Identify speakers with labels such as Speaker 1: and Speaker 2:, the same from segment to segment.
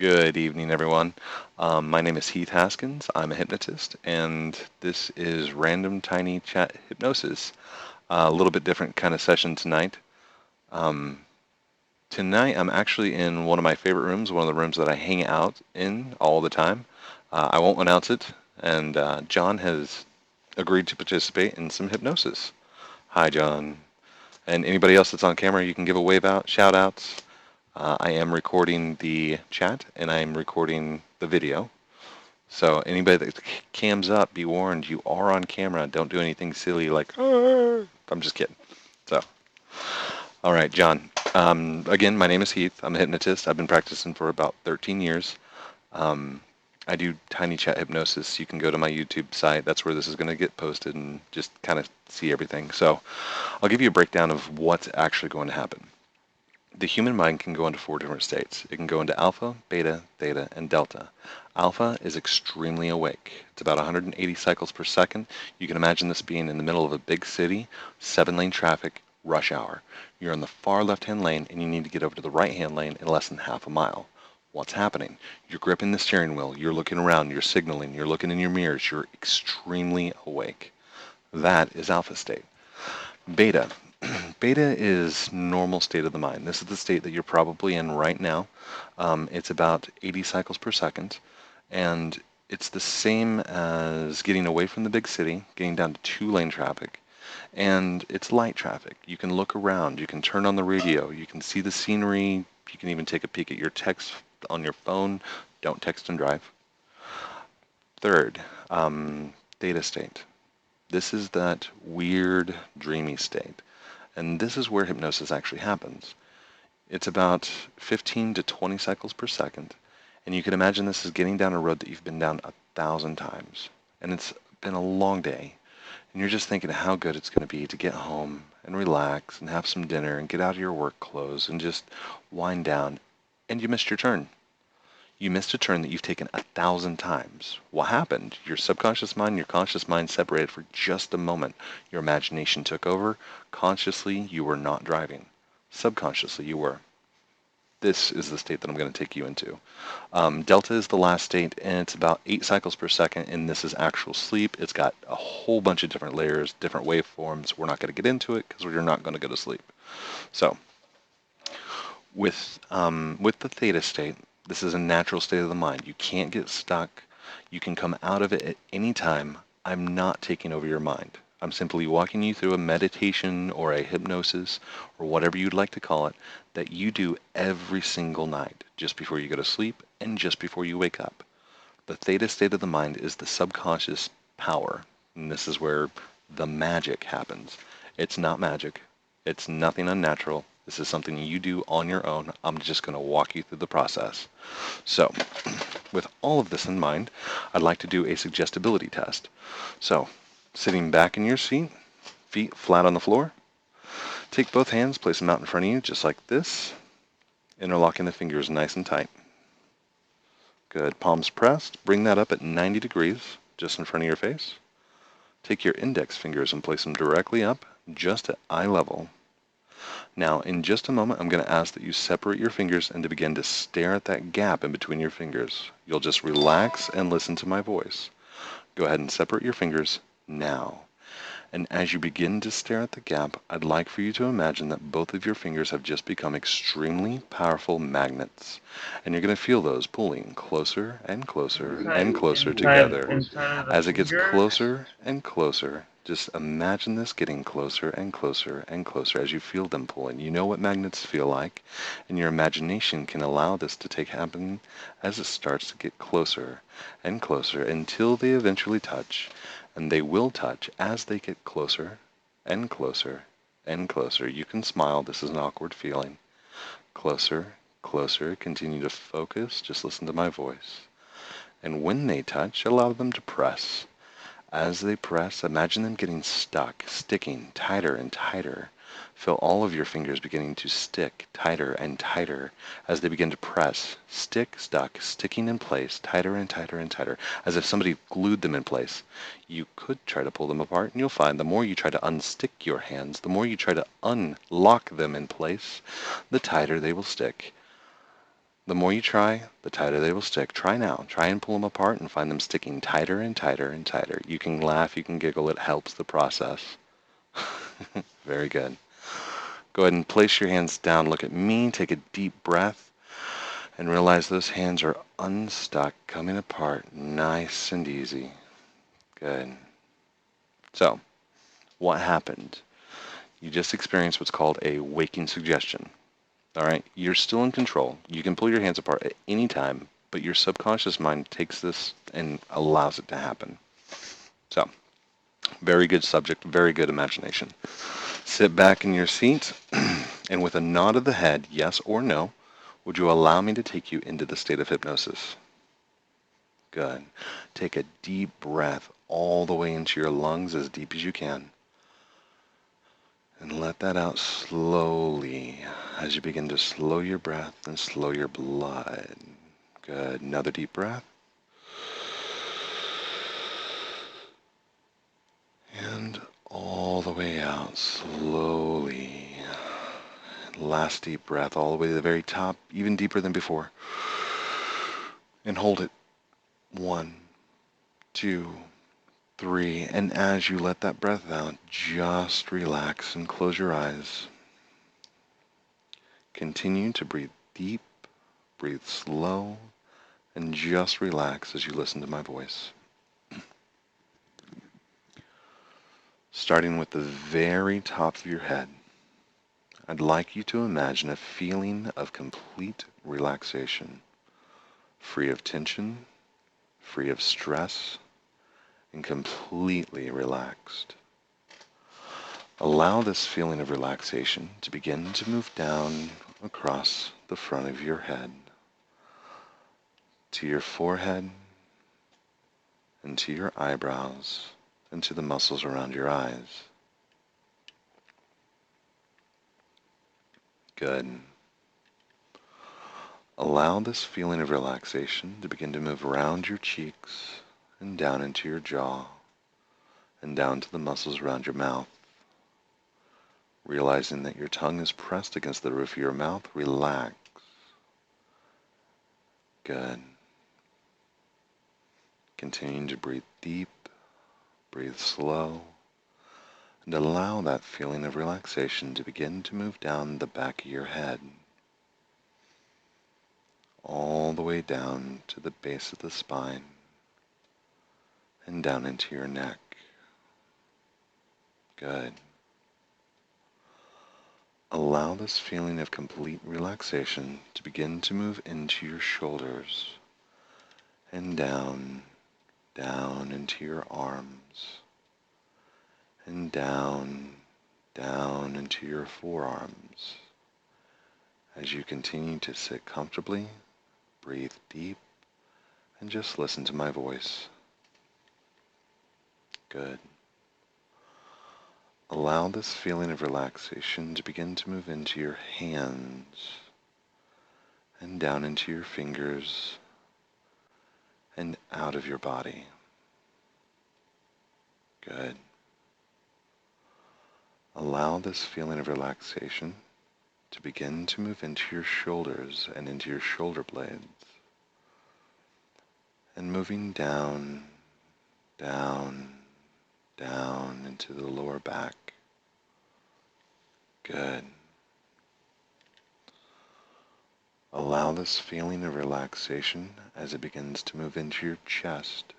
Speaker 1: Good evening, everyone. My name is Heath Haskins. I'm a hypnotist, and this is Random Tiny Chat Hypnosis. A little bit different kind of session tonight. Um, Tonight, I'm actually in one of my favorite rooms, one of the rooms that I hang out in all the time. I won't announce it, and John has agreed to participate in some hypnosis. Hi, John. And anybody else that's on camera, you can give a wave out, shout outs. I am recording the chat and I am recording the video. So anybody that cams up, be warned, you are on camera. Don't do anything silly like, "Arr." I'm just kidding. So, all right, John. Again, my name is Heath. I'm a hypnotist. I've been practicing for about 13 years. Um, I do tiny chat hypnosis. You can go to my YouTube site. That's where this is going to get posted and just kind of see everything. So I'll give you a breakdown of what's actually going to happen. The human mind can go into 4 different states. It can go into alpha, beta, theta, and delta. Alpha is extremely awake. It's about 180 cycles per second. You can imagine this being in the middle of a big city, 7-lane traffic, rush hour. You're in the far left-hand lane and you need to get over to the right-hand lane in less than half a mile. What's happening? You're gripping the steering wheel, you're looking around, you're signaling, you're looking in your mirrors, you're extremely awake. That is alpha state. Beta. Beta is normal state of the mind. This is the state that you're probably in right now. It's about 80 cycles per second, and it's the same as getting away from the big city, getting down to 2-lane traffic, and it's light traffic. You can look around, you can turn on the radio, you can see the scenery, you can even take a peek at your text on your phone. Don't text and drive. Third, theta state. This is that weird, dreamy state. And this is where hypnosis actually happens. It's about 15 to 20 cycles per second. And you can imagine this is getting down a road that you've been down 1,000 times. And it's been a long day. And you're just thinking how good it's going to be to get home and relax and have some dinner and get out of your work clothes and just wind down. And you missed your turn. You missed a turn that you've taken 1,000 times. What happened? Your subconscious mind and your conscious mind separated for just a moment. Your imagination took over. Consciously, you were not driving. Subconsciously, you were. This is the state that I'm going to take you into. Delta is the last state, and it's about 8 cycles per second, and this is actual sleep. It's got a whole bunch of different layers, different waveforms. We're not going to get into it because we're not going to go to sleep. So, with the theta state, this is a natural state of the mind. You can't get stuck. You can come out of it at any time. I'm not taking over your mind. I'm simply walking you through a meditation or a hypnosis or whatever you'd like to call it that you do every single night just before you go to sleep and just before you wake up. The theta state of the mind is the subconscious power, and this is where the magic happens. It's not magic. It's nothing unnatural. This is something you do on your own. I'm just going to walk you through the process. So, with all of this in mind, I'd like to do a suggestibility test. So, sitting back in your seat, feet flat on the floor, take both hands, place them out in front of you just like this, interlocking the fingers nice and tight. Good. Palms pressed. Bring that up at 90 degrees, just in front of your face. Take your index fingers and place them directly up, just at eye level. Now, in just a moment, I'm going to ask that you separate your fingers and to begin to stare at that gap in between your fingers. You'll just relax and listen to my voice. Go ahead and separate your fingers now. And as you begin to stare at the gap, I'd like for you to imagine that both of your fingers have just become extremely powerful magnets. And you're going to feel those pulling closer and closer and closer together. As it gets closer and closer, just imagine this getting closer and closer and closer as you feel them pulling. You know what magnets feel like, and your imagination can allow this to happen as it starts to get closer and closer until they eventually touch. And they will touch as they get closer and closer and closer. You can smile. This is an awkward feeling. Closer, closer. Continue to focus. Just listen to my voice. And when they touch, allow them to press. As they press, imagine them getting stuck, sticking tighter and tighter. Feel all of your fingers beginning to stick tighter and tighter as they begin to press. Stick, stuck, sticking in place, tighter and tighter and tighter, as if somebody glued them in place. You could try to pull them apart, and you'll find the more you try to unstick your hands, the more you try to unlock them in place, the tighter they will stick. The more you try, the tighter they will stick. Try now. Try and pull them apart and find them sticking tighter and tighter and tighter. You can laugh, you can giggle. It helps the process. Very good. Go ahead and place your hands down. Look at me. Take a deep breath and realize those hands are unstuck, coming apart, nice and easy. Good. So, what happened? You just experienced what's called a waking suggestion. All right? You're still in control. You can pull your hands apart at any time, but your subconscious mind takes this and allows it to happen. So, very good subject, very good imagination. Sit back in your seat, and with a nod of the head, yes or no, would you allow me to take you into the state of hypnosis? Good. Take a deep breath all the way into your lungs, as deep as you can. And let that out slowly as you begin to slow your breath and slow your blood. Good. Another deep breath. And all the way out slowly. Last deep breath all the way to the very top, even deeper than before. And hold it. 1, 2, 3. And as you let that breath out, just relax and close your eyes. Continue to breathe deep, breathe slow, and just relax as you listen to my voice. Starting with the very top of your head, I'd like you to imagine a feeling of complete relaxation, free of tension, free of stress, and completely relaxed. Allow this feeling of relaxation to begin to move down across the front of your head, to your forehead, and to your eyebrows, and to the muscles around your eyes. Good. Allow this feeling of relaxation to begin to move around your cheeks and down into your jaw and down to the muscles around your mouth. Realizing that your tongue is pressed against the roof of your mouth, relax. Good. Continuing to breathe deep, breathe slow, and allow that feeling of relaxation to begin to move down the back of your head, all the way down to the base of the spine, and down into your neck. Good. Allow this feeling of complete relaxation to begin to move into your shoulders, and down into your arms, and down into your forearms. As you continue to sit comfortably, breathe deep, and just listen to my voice. Good. Allow this feeling of relaxation to begin to move into your hands, and down into your fingers, and out of your body. Good. Allow this feeling of relaxation to begin to move into your shoulders and into your shoulder blades, and moving down into the lower back. Good. Allow this feeling of relaxation as it begins to move into your chest,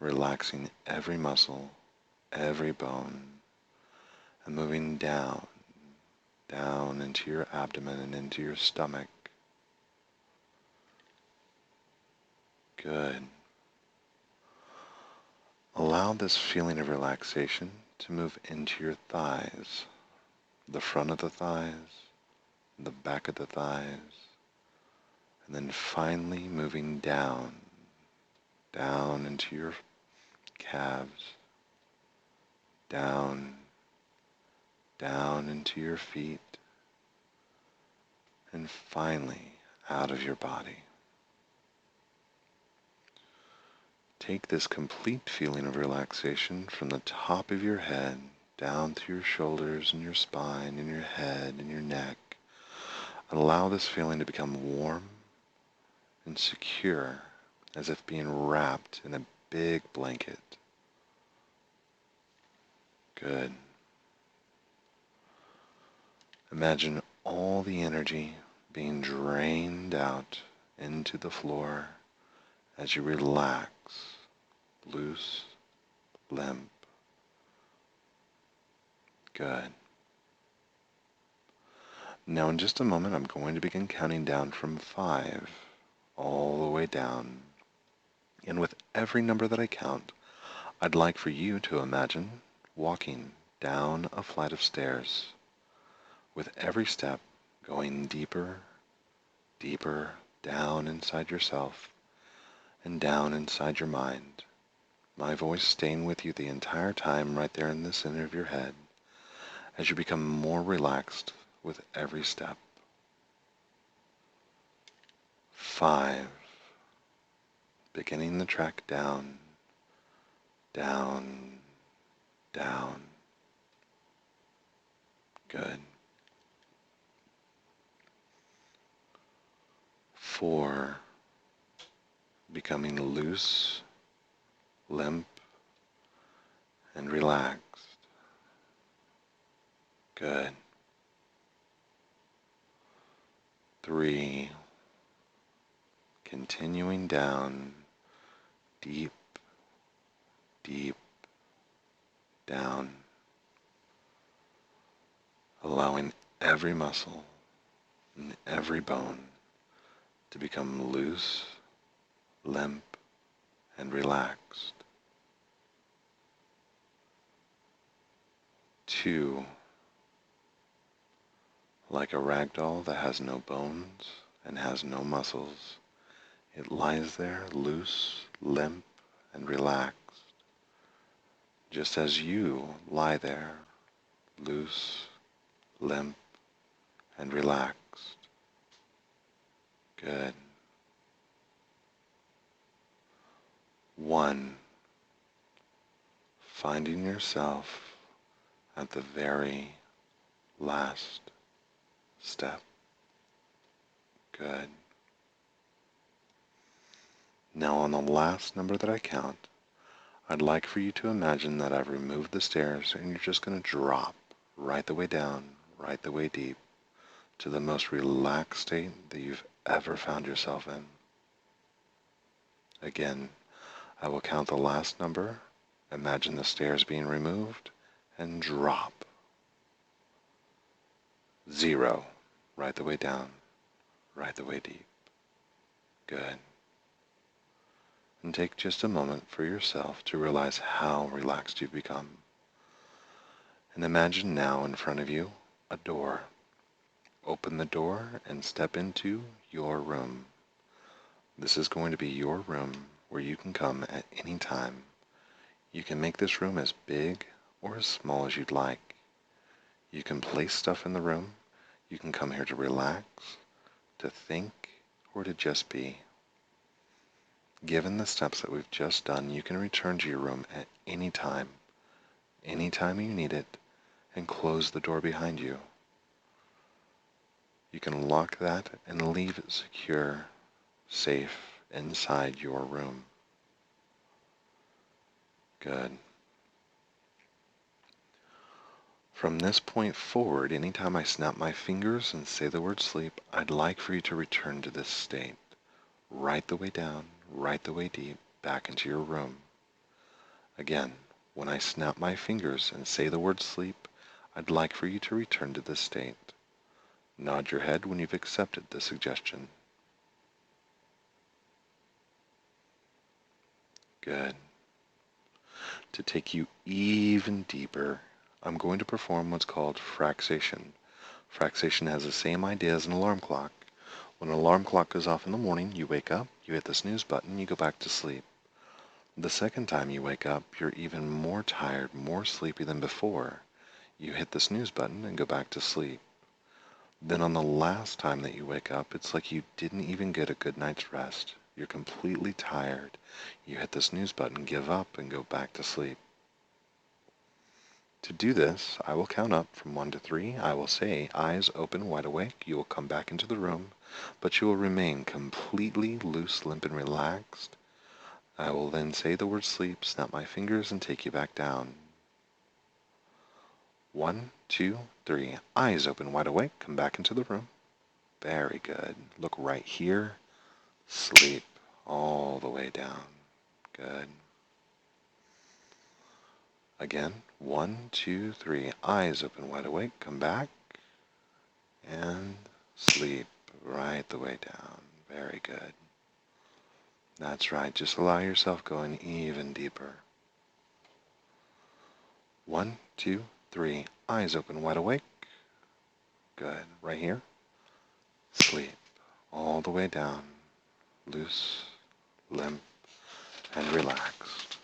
Speaker 1: relaxing every muscle, every bone, and moving down into your abdomen and into your stomach. Good. Allow this feeling of relaxation to move into your thighs, the front of the thighs, the back of the thighs, and then finally moving down into your calves, down into your feet, and finally out of your body. Take this complete feeling of relaxation from the top of your head down through your shoulders and your spine and your head and your neck, Allow this feeling to become warm and secure, as if being wrapped in a big blanket. Good. Imagine all the energy being drained out into the floor as you relax, loose, limp. Good. Now in just a moment, I'm going to begin counting down from 5 all the way down. And with every number that I count, I'd like for you to imagine walking down a flight of stairs, with every step going deeper, deeper down inside yourself and down inside your mind. My voice staying with you the entire time right there in the center of your head as you become more relaxed with every step. 5. Beginning the track down, down, down. Good. 4. Becoming loose, limp, and relaxed. Good. 3. Continuing down, deep, deep, down. Allowing every muscle and every bone to become loose, limp, and relaxed. 2. Like a rag doll that has no bones and has no muscles, it lies there loose, limp, and relaxed, just as you lie there, loose, limp, and relaxed. Good. 1. Finding yourself at the very last step. Good. Now on the last number that I count, I'd like for you to imagine that I've removed the stairs and you're just going to drop right the way down, right the way deep, to the most relaxed state that you've ever found yourself in. Again, I will count the last number, imagine the stairs being removed, and drop. 0, right the way down, right the way deep. Good. And take just a moment for yourself to realize how relaxed you've become. And imagine now in front of you a door. Open the door and step into your room. This is going to be your room where you can come at any time. You can make this room as big or as small as you'd like. You can place stuff in the room. You can come here to relax, to think, or to just be. Given the steps that we've just done, you can return to your room at any time you need it, and close the door behind you. You can lock that and leave it secure, safe, inside your room. Good. From this point forward, anytime I snap my fingers and say the word sleep, I'd like for you to return to this state. Right the way down, right the way deep, back into your room. Again, when I snap my fingers and say the word sleep, I'd like for you to return to this state. Nod your head when you've accepted the suggestion. Good. To take you even deeper, I'm going to perform what's called fractation. Fractation has the same idea as an alarm clock. When an alarm clock goes off in the morning, you wake up, you hit the snooze button, you go back to sleep. The second time you wake up, you're even more tired, more sleepy than before. You hit the snooze button and go back to sleep. Then on the last time that you wake up, it's like you didn't even get a good night's rest. You're completely tired. You hit the snooze button, give up, and go back to sleep. To do this, I will count up from 1 to 3. I will say, eyes open, wide awake. You will come back into the room, but you will remain completely loose, limp, and relaxed. I will then say the word sleep, snap my fingers, and take you back down. 1, 2, 3. Eyes open, wide awake. Come back into the room. Very good. Look right here. Sleep all the way down. Good. Again, 1, 2, 3. Eyes open, wide awake. Come back. And sleep right the way down. Very good. That's right. Just allow yourself going even deeper. 1, 2, 3. Eyes open, wide awake. Good. Right here. Sleep all the way down. Loose, limp, and relaxed.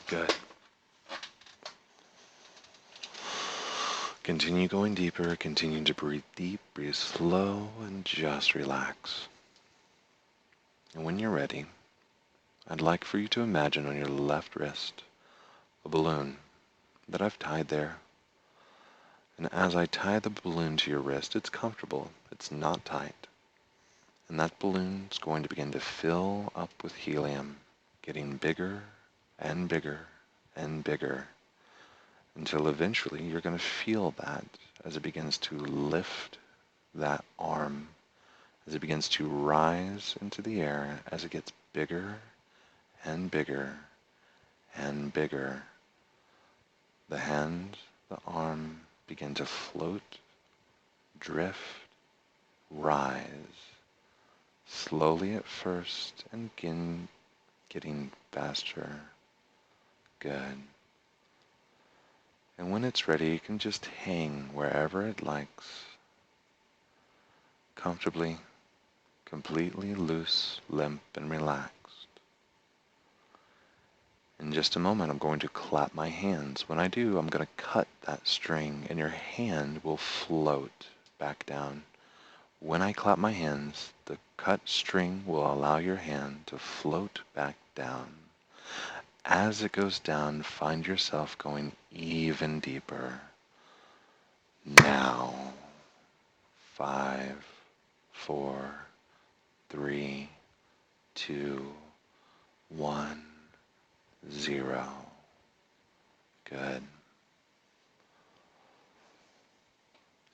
Speaker 1: Good. Continue going deeper. Continue to breathe deep, breathe slow, and just relax. And when you're ready, I'd like for you to imagine on your left wrist a balloon that I've tied there. And as I tie the balloon to your wrist, it's comfortable. It's not tight. And that balloon's going to begin to fill up with helium, getting bigger and bigger and bigger, until eventually you're going to feel that as it begins to lift that arm, as it begins to rise into the air, as it gets bigger and bigger and bigger. The hand, the arm begin to float, drift, rise, slowly at first and again getting faster. Good. And when it's ready, you can just hang wherever it likes, comfortably, completely loose, limp, and relaxed. In just a moment, I'm going to clap my hands. When I do, I'm going to cut that string, and your hand will float back down. When I clap my hands, the cut string will allow your hand to float back down. As it goes down, find yourself going even deeper. Now, 5, 4, 3, 2, 1, 0. Good.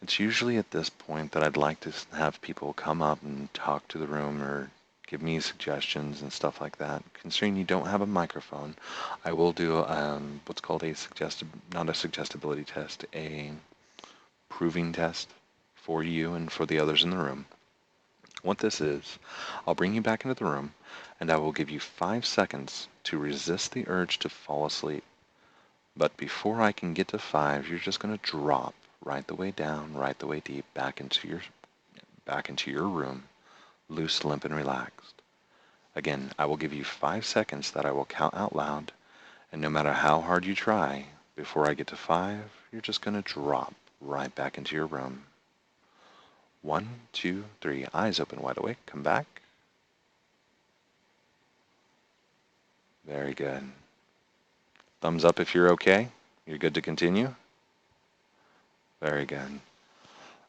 Speaker 1: It's usually at this point that I'd like to have people come up and talk to the room or give me suggestions and stuff like that. Considering you don't have a microphone, I will do what's called not a suggestibility test, a proving test for you and for the others in the room. What this is, I'll bring you back into the room and I will give you 5 seconds to resist the urge to fall asleep. But before I can get to 5, you're just going to drop right the way down, right the way deep, back into your room, loose, limp, and relaxed. Again, I will give you 5 seconds that I will count out loud, and no matter how hard you try, before I get to 5, you're just going to drop right back into your room. 1, 2, 3, eyes open, wide awake, come back. Very good. Thumbs up if you're okay. You're good to continue. Very good.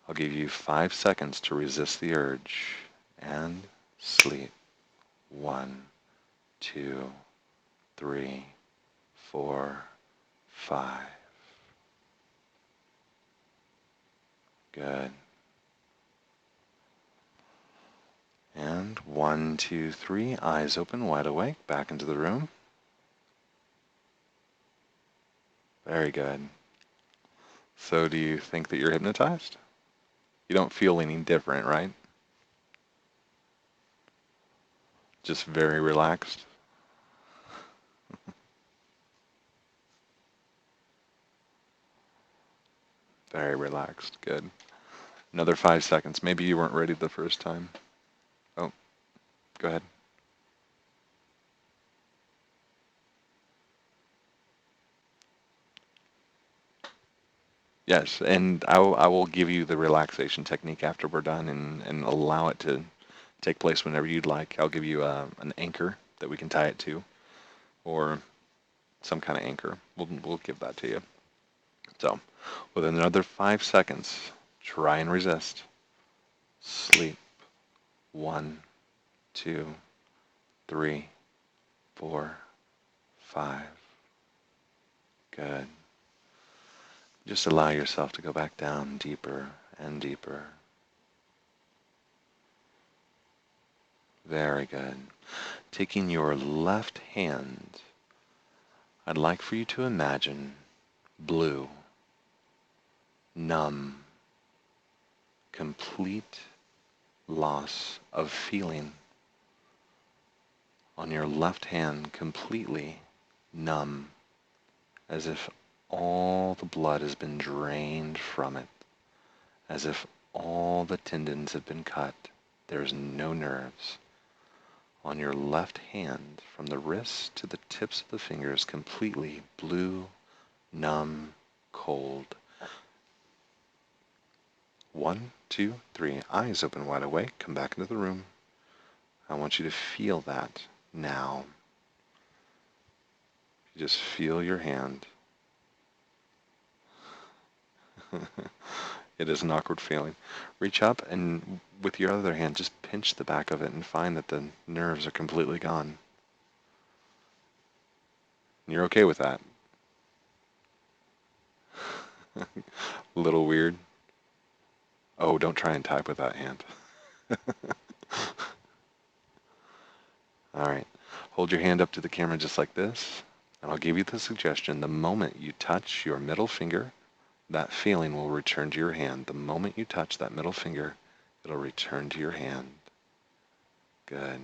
Speaker 1: I'll give you 5 seconds to resist the urge and sleep. 1, 2, 3, 4, 5. Good. And 1, 2, 3, eyes open, wide awake, back into the room. Very good. So do you think that you're hypnotized? You don't feel any different, right? Just very relaxed? Very relaxed. Good. Another 5 seconds. Maybe you weren't ready the first time. Oh, go ahead. Yes, and I will give you the relaxation technique after we're done and allow it to take place whenever you'd like. I'll give you an anchor that we can tie it to, or some kind of anchor. We'll give that to you. So, within another 5 seconds, try and resist. Sleep. 1, 2, 3, 4, 5. Good. Just allow yourself to go back down deeper and deeper. Very good. Taking your left hand, I'd like for you to imagine blue, numb, complete loss of feeling on your left hand, completely numb, as if all the blood has been drained from it, as if all the tendons have been cut. There's no nerves. On your left hand, from the wrist to the tips of the fingers, completely blue, numb, cold. 1, 2, 3, eyes open wide awake, come back into the room. I want you to feel that now. You just feel your hand. It is an awkward feeling. Reach up and with your other hand, just pinch the back of it and find that the nerves are completely gone. And you're okay with that. A little weird. Oh, don't try and type with that hand. All right. Hold your hand up to the camera just like this, and I'll give you the suggestion. The moment you touch your middle finger, that feeling will return to your hand. The moment you touch that middle finger, it'll return to your hand. Good.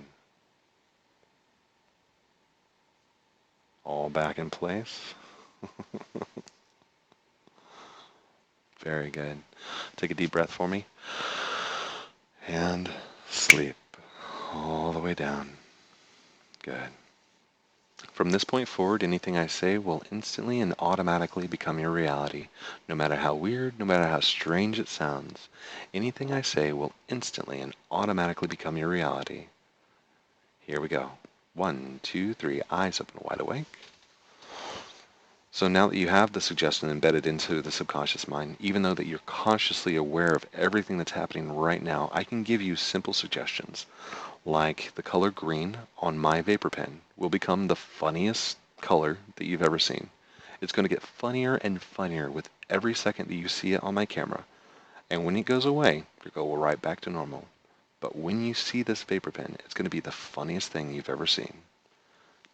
Speaker 1: All back in place. Very good. Take a deep breath for me. And sleep all the way down. Good. From this point forward, anything I say will instantly and automatically become your reality. No matter how weird, no matter how strange it sounds, anything I say will instantly and automatically become your reality. Here we go. 1, 2, 3, eyes open wide awake. So now that you have the suggestion embedded into the subconscious mind, even though that you're consciously aware of everything that's happening right now, I can give you simple suggestions. Like the color green on my vapor pen will become the funniest color that you've ever seen. It's going to get funnier and funnier with every second that you see it on my camera. And when it goes away, it'll go right back to normal. But when you see this vapor pen, it's going to be the funniest thing you've ever seen.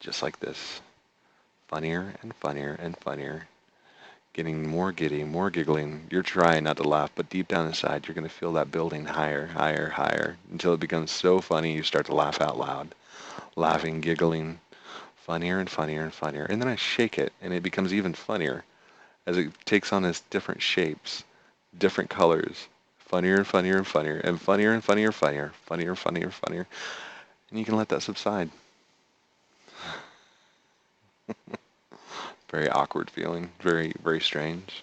Speaker 1: Just like this. Funnier and funnier and funnier. Getting more giddy, more giggling. You're trying not to laugh, but deep down inside, you're going to feel that building higher, higher, higher, until it becomes so funny you start to laugh out loud. Laughing, giggling, funnier and funnier and funnier. And then I shake it, and it becomes even funnier as it takes on its different shapes, different colors. Funnier and funnier and funnier, and funnier and funnier, funnier, funnier, funnier, funnier. And you can let that subside. Very awkward feeling, very, very strange.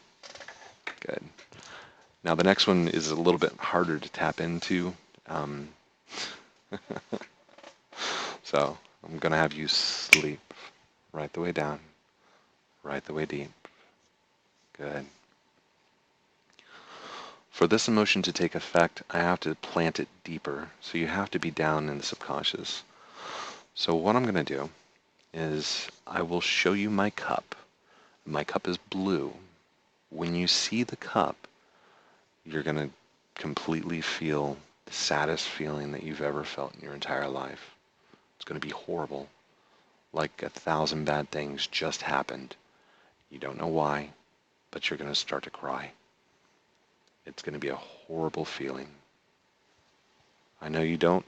Speaker 1: Good. Now the next one is a little bit harder to tap into. So I'm going to have you sleep right the way down, right the way deep. Good. For this emotion to take effect, I have to plant it deeper. So you have to be down in the subconscious. So what I'm going to do is I will show you my cup. My cup is blue. When you see the cup, you're going to completely feel the saddest feeling that you've ever felt in your entire life. It's going to be horrible. Like 1,000 bad things just happened. You don't know why, but you're going to start to cry. It's going to be a horrible feeling. I know you don't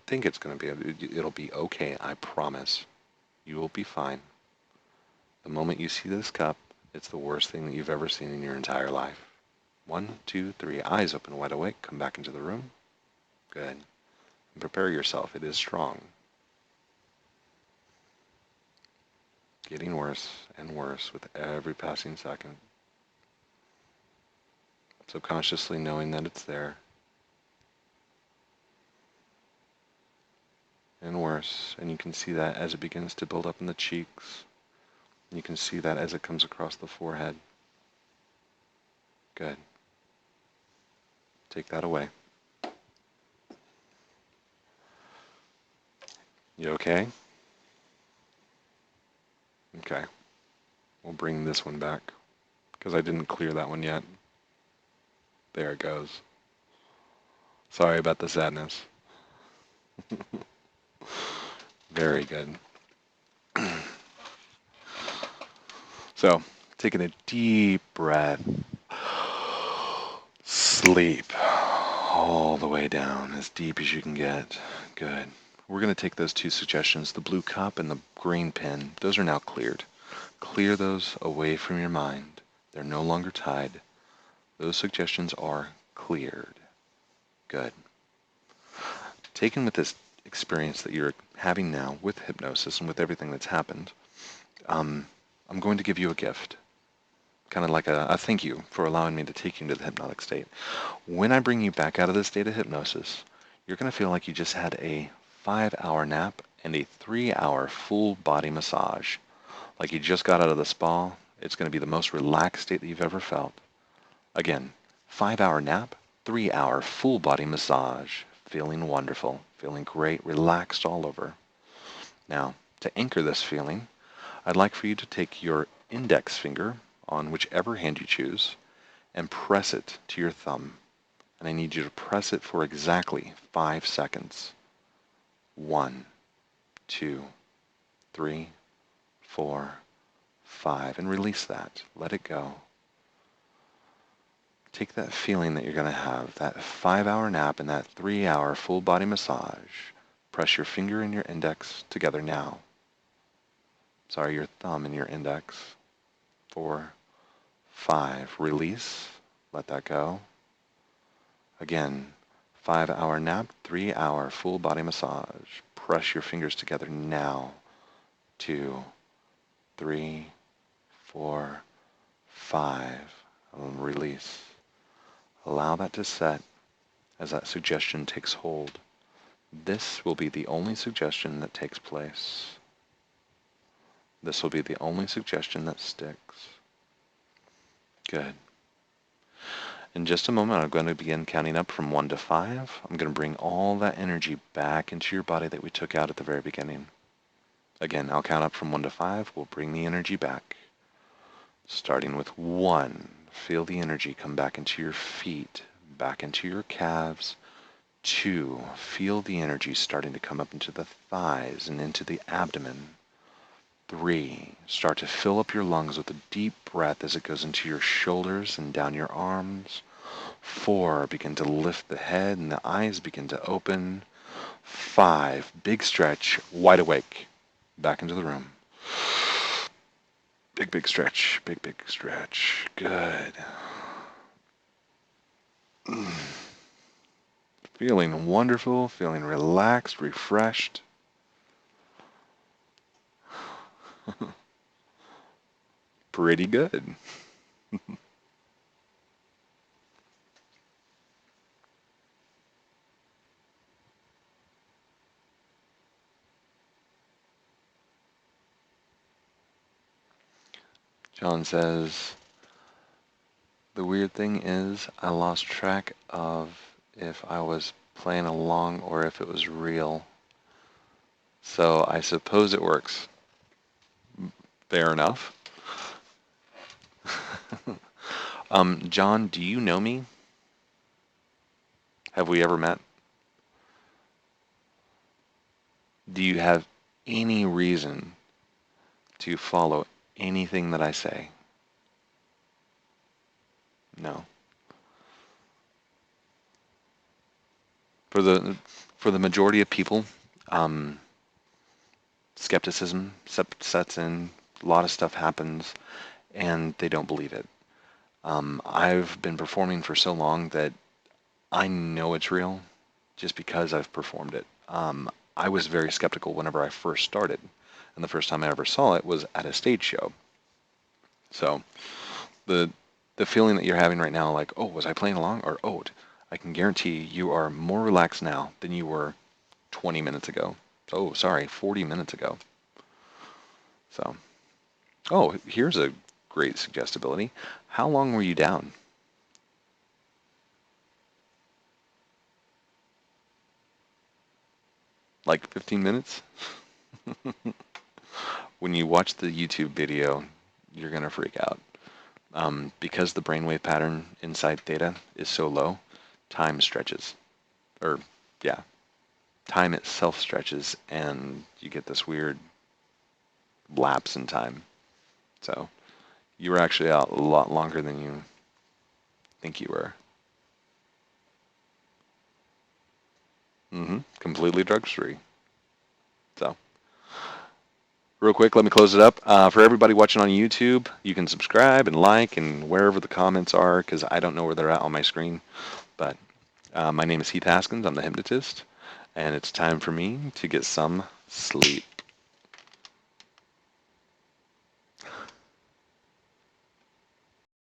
Speaker 1: think it's going to be. It'll be okay, I promise. You will be fine. The moment you see this cup, it's the worst thing that you've ever seen in your entire life. 1, 2, 3, eyes open wide awake. Come back into the room. Good. And prepare yourself. It is strong. Getting worse and worse with every passing second. Subconsciously knowing that it's there. And worse. And you can see that as it begins to build up in the cheeks, You can see that as it comes across the forehead. Good. Take that away. You okay? Okay. We'll bring this one back because I didn't clear that one yet. There it goes. Sorry about the sadness. Very good. So, taking a deep breath. Sleep all the way down, as deep as you can get. Good. We're going to take those two suggestions, the blue cup and the green pen. Those are now cleared. Clear those away from your mind. They're no longer tied. Those suggestions are cleared. Good. Taken with this experience that you're having now with hypnosis and with everything that's happened, I'm going to give you a gift. Kind of like a thank you for allowing me to take you into the hypnotic state. When I bring you back out of this state of hypnosis, you're going to feel like you just had a 5-hour nap and a 3-hour full body massage. Like you just got out of the spa. It's going to be the most relaxed state that you've ever felt. Again, 5-hour nap, 3-hour full body massage. Feeling wonderful, feeling great, relaxed all over. Now, to anchor this feeling, I'd like for you to take your index finger on whichever hand you choose and press it to your thumb. And I need you to press it for exactly 5 seconds. 1, 2, 3, 4, 5. And release that. Let it go. Take that feeling that you're going to have, that 5-hour nap and that 3-hour full body massage. Press your finger and your index together now. Sorry, your thumb and your index. 4, 5. Release. Let that go. Again, 5-hour nap, 3-hour full body massage. Press your fingers together now. 2, 3, 4, 5. And release. Allow that to set as that suggestion takes hold. This will be the only suggestion that takes place. This will be the only suggestion that sticks. Good. In just a moment, I'm going to begin counting up from 1 to 5. I'm going to bring all that energy back into your body that we took out at the very beginning. Again, I'll count up from 1 to 5. We'll bring the energy back. Starting with 1, feel the energy come back into your feet, back into your calves. 2, feel the energy starting to come up into the thighs and into the abdomen. 3, start to fill up your lungs with a deep breath as it goes into your shoulders and down your arms. 4, begin to lift the head and the eyes begin to open. 5, big stretch, wide awake, back into the room. Big stretch, big stretch. Good. Feeling wonderful, feeling relaxed, refreshed. Pretty good. John says, the weird thing is I lost track of if I was playing along or if it was real. So I suppose it works. Fair enough. John, do you know me? Have we ever met? Do you have any reason to follow anything that I say? No. For the majority of people, skepticism sets in, a lot of stuff happens, and they don't believe it. I've been performing for so long that I know it's real just because I've performed it. I was very skeptical whenever I first started, and the first time I ever saw it was at a stage show. So the feeling that you're having right now, like, oh, was I playing along? Or, oh, I can guarantee you are more relaxed now than you were 20 minutes ago. Oh, sorry, 40 minutes ago. So Oh, here's a great suggestibility. How long were you down? Like 15 minutes? When you watch the YouTube video, you're going to freak out. Because the brainwave pattern inside theta is so low, time stretches. Or, yeah, time itself stretches, and you get this weird lapse in time. So you were actually out a lot longer than you think you were. Completely drugs-free. So, real quick, let me close it up. For everybody watching on YouTube, you can subscribe and like and wherever the comments are, because I don't know where they're at on my screen. But my name is Heath Haskins. I'm the hypnotist, and it's time for me to get some sleep.